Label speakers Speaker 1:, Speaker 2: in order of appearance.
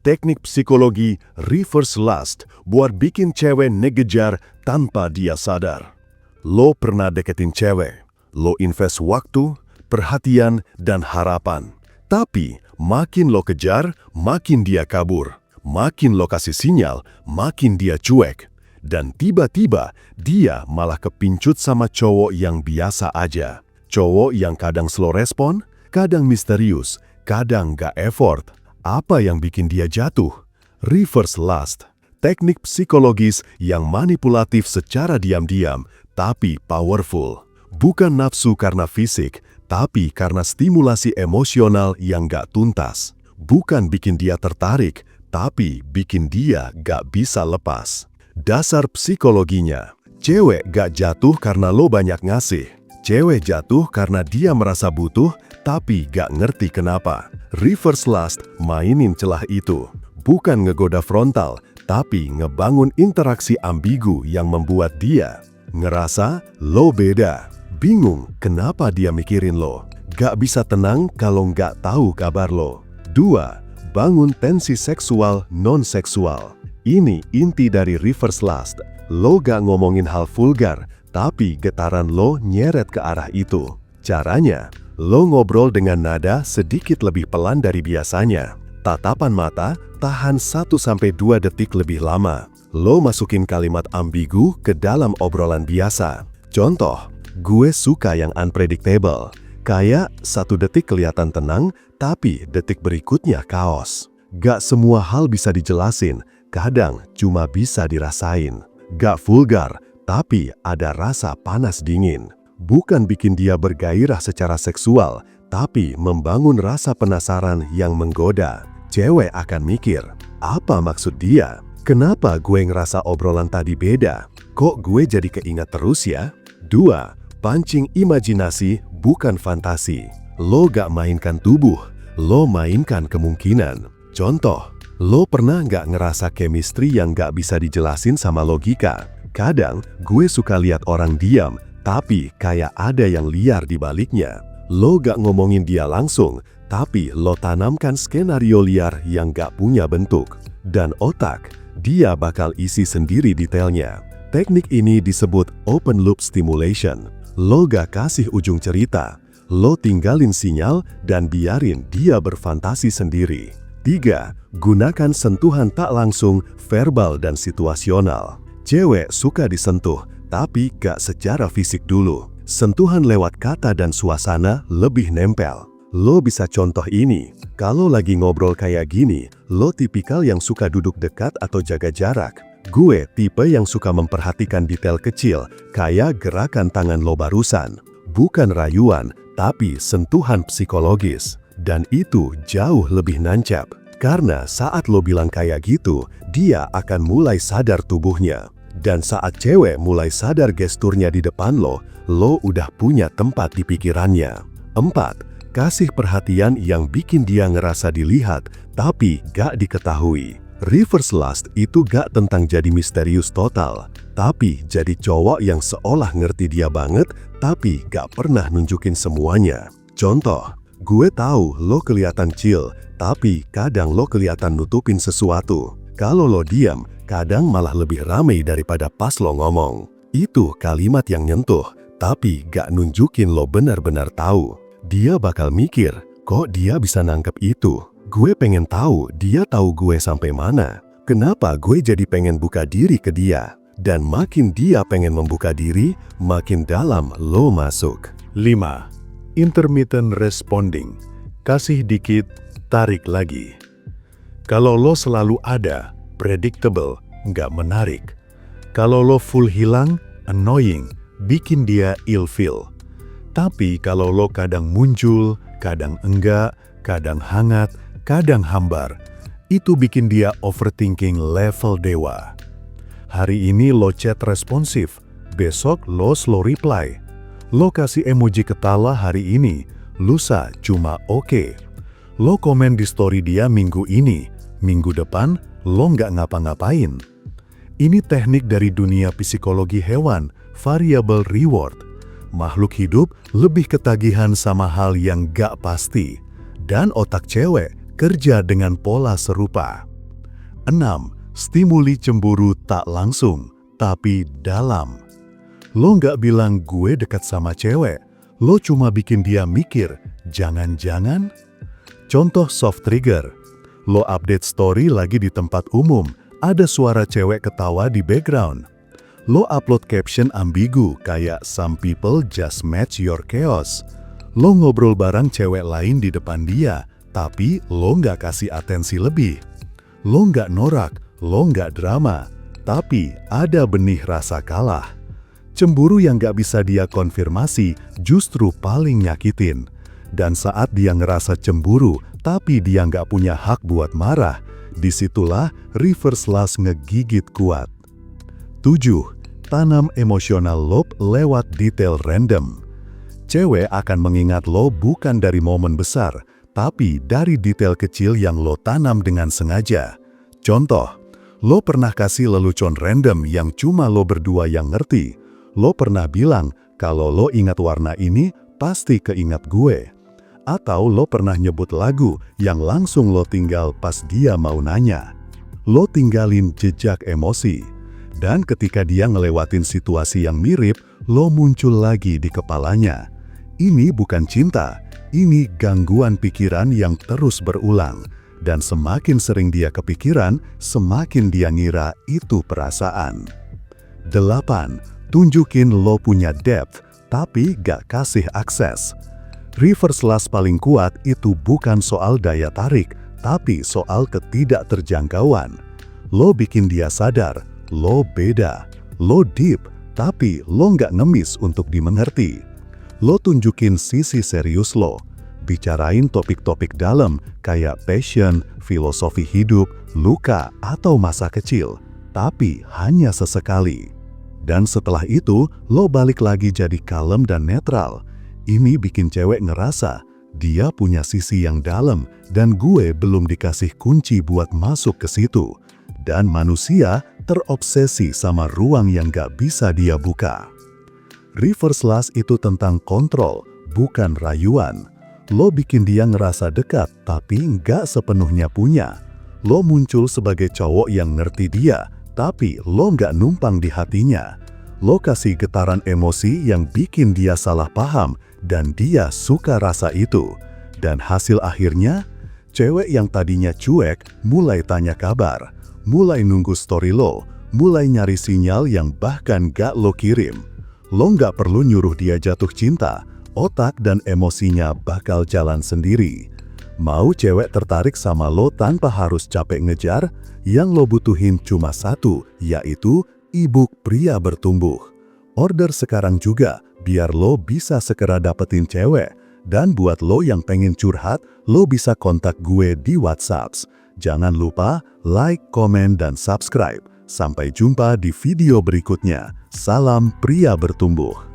Speaker 1: Teknik psikologi reverse lust buat bikin cewek ngejar tanpa dia sadar. Lo pernah deketin cewek, lo invest waktu, perhatian, dan harapan. Tapi makin lo kejar, makin dia kabur. Makin lo kasih sinyal, makin dia cuek. Dan tiba-tiba dia malah kepincut sama cowok yang biasa aja. Cowok yang kadang slow respon, kadang misterius, kadang gak effort. Apa yang bikin dia jatuh? Reverse lust, teknik psikologis yang manipulatif secara diam-diam, tapi powerful. Bukan nafsu karena fisik, tapi karena stimulasi emosional yang gak tuntas. Bukan bikin dia tertarik, tapi bikin dia gak bisa lepas. Dasar psikologinya, cewek gak jatuh karena lo banyak ngasih. Cewek jatuh karena dia merasa butuh, tapi gak ngerti kenapa. Reverse lust mainin celah itu. Bukan ngegoda frontal, tapi ngebangun interaksi ambigu yang membuat dia ngerasa lo beda. Bingung kenapa dia mikirin lo. Gak bisa tenang kalau gak tahu kabar lo. 2. Bangun tensi seksual non-seksual. Ini inti dari reverse lust. Lo gak ngomongin hal vulgar, tapi getaran lo nyeret ke arah itu. Caranya, lo ngobrol dengan nada sedikit lebih pelan dari biasanya. Tatapan mata tahan 1-2 detik lebih lama. Lo masukin kalimat ambigu ke dalam obrolan biasa. Contoh, gue suka yang unpredictable. Kayak 1 detik kelihatan tenang, tapi detik berikutnya kaos. Gak semua hal bisa dijelasin, kadang cuma bisa dirasain. Gak vulgar, tapi ada rasa panas dingin. Bukan bikin dia bergairah secara seksual, tapi membangun rasa penasaran yang menggoda. Cewek akan mikir, apa maksud dia? Kenapa gue ngerasa obrolan tadi beda? Kok gue jadi keingat terus ya? 2. Pancing imajinasi bukan fantasi. Lo gak mainkan tubuh, lo mainkan kemungkinan. Contoh, lo pernah gak ngerasa chemistry yang gak bisa dijelasin sama logika? Kadang, gue suka lihat orang diam, tapi kayak ada yang liar di baliknya. Lo gak ngomongin dia langsung, tapi lo tanamkan skenario liar yang gak punya bentuk. Dan otak, dia bakal isi sendiri detailnya. Teknik ini disebut open loop stimulation. Lo gak kasih ujung cerita, lo tinggalin sinyal dan biarin dia berfantasi sendiri. 3. Gunakan sentuhan tak langsung, verbal dan situasional. Cewek suka disentuh, tapi gak secara fisik dulu. Sentuhan lewat kata dan suasana lebih nempel. Lo bisa contoh ini. Kalau lagi ngobrol kayak gini, lo tipikal yang suka duduk dekat atau jaga jarak. Gue tipe yang suka memperhatikan detail kecil, kayak gerakan tangan lo barusan. Bukan rayuan, tapi sentuhan psikologis. Dan itu jauh lebih nancap. Karena saat lo bilang kayak gitu, dia akan mulai sadar tubuhnya. Dan saat cewek mulai sadar gesturnya di depan lo udah punya tempat di pikirannya. 4. Kasih perhatian yang bikin dia ngerasa dilihat, tapi gak diketahui. Reverse lust itu gak tentang jadi misterius total, tapi jadi cowok yang seolah ngerti dia banget, tapi gak pernah nunjukin semuanya. Contoh, gue tahu lo kelihatan chill, tapi kadang lo kelihatan nutupin sesuatu. Kalau lo diam, kadang malah lebih ramai daripada pas lo ngomong. Itu kalimat yang nyentuh, tapi gak nunjukin lo benar-benar tahu. Dia bakal mikir, kok dia bisa nangkep itu? Gue pengen tahu dia tahu gue sampai mana. Kenapa gue jadi pengen buka diri ke dia? Dan makin dia pengen membuka diri, makin dalam lo masuk. 5. Intermittent responding. Kasih dikit, tarik lagi. Kalau lo selalu ada, predictable, nggak menarik. Kalau lo full hilang, annoying, bikin dia ilfeel. Tapi kalau lo kadang muncul, kadang enggak, kadang hangat, kadang hambar, itu bikin dia overthinking level dewa. Hari ini lo chat responsif, besok lo slow reply. Lo kasih emoji ketawa hari ini, lusa cuma oke. Lo komen di story dia minggu ini, minggu depan lo nggak ngapa-ngapain. Ini teknik dari dunia psikologi hewan, variable reward. Makhluk hidup lebih ketagihan sama hal yang gak pasti. Dan otak cewek kerja dengan pola serupa. 6. Stimuli cemburu tak langsung, tapi dalam. Lo nggak bilang gue dekat sama cewek, lo cuma bikin dia mikir, jangan-jangan? Contoh soft trigger, lo update story lagi di tempat umum, ada suara cewek ketawa di background. Lo upload caption ambigu kayak some people just match your chaos. Lo ngobrol bareng cewek lain di depan dia, tapi lo nggak kasih atensi lebih. Lo nggak norak, lo nggak drama, tapi ada benih rasa kalah. Cemburu yang gak bisa dia konfirmasi justru paling nyakitin. Dan saat dia ngerasa cemburu, tapi dia gak punya hak buat marah, disitulah reverse lust ngegigit kuat. 7. Tanam emosional loop lewat detail random. Cewek akan mengingat lo bukan dari momen besar, tapi dari detail kecil yang lo tanam dengan sengaja. Contoh, lo pernah kasih lelucon random yang cuma lo berdua yang ngerti. Lo pernah bilang, kalau lo ingat warna ini, pasti keingat gue. Atau lo pernah nyebut lagu yang langsung lo tinggal pas dia mau nanya. Lo tinggalin jejak emosi. Dan ketika dia ngelewatin situasi yang mirip, lo muncul lagi di kepalanya. Ini bukan cinta, ini gangguan pikiran yang terus berulang. Dan semakin sering dia kepikiran, semakin dia ngira itu perasaan. 8. Tunjukin lo punya depth, tapi gak kasih akses. Reverse lust paling kuat itu bukan soal daya tarik, tapi soal ketidakterjangkauan. Lo bikin dia sadar, lo beda, lo deep, tapi lo gak ngemis untuk dimengerti. Lo tunjukin sisi serius lo, bicarain topik-topik dalam kayak passion, filosofi hidup, luka, atau masa kecil, tapi hanya sesekali. Dan setelah itu, lo balik lagi jadi kalem dan netral. Ini bikin cewek ngerasa, dia punya sisi yang dalam dan gue belum dikasih kunci buat masuk ke situ. Dan manusia terobsesi sama ruang yang gak bisa dia buka. Reverse lust itu tentang kontrol, bukan rayuan. Lo bikin dia ngerasa dekat, tapi gak sepenuhnya punya. Lo muncul sebagai cowok yang ngerti dia, tapi lo nggak numpang di hatinya. Lo kasih getaran emosi yang bikin dia salah paham dan dia suka rasa itu. Dan hasil akhirnya, cewek yang tadinya cuek mulai tanya kabar, mulai nunggu story lo, mulai nyari sinyal yang bahkan gak lo kirim. Lo nggak perlu nyuruh dia jatuh cinta, otak dan emosinya bakal jalan sendiri. Mau cewek tertarik sama lo tanpa harus capek ngejar, yang lo butuhin cuma satu, yaitu e-book Pria Bertumbuh. Order sekarang juga, biar lo bisa segera dapetin cewek. Dan buat lo yang pengen curhat, lo bisa kontak gue di WhatsApp. Jangan lupa like, komen, dan subscribe. Sampai jumpa di video berikutnya. Salam Pria Bertumbuh.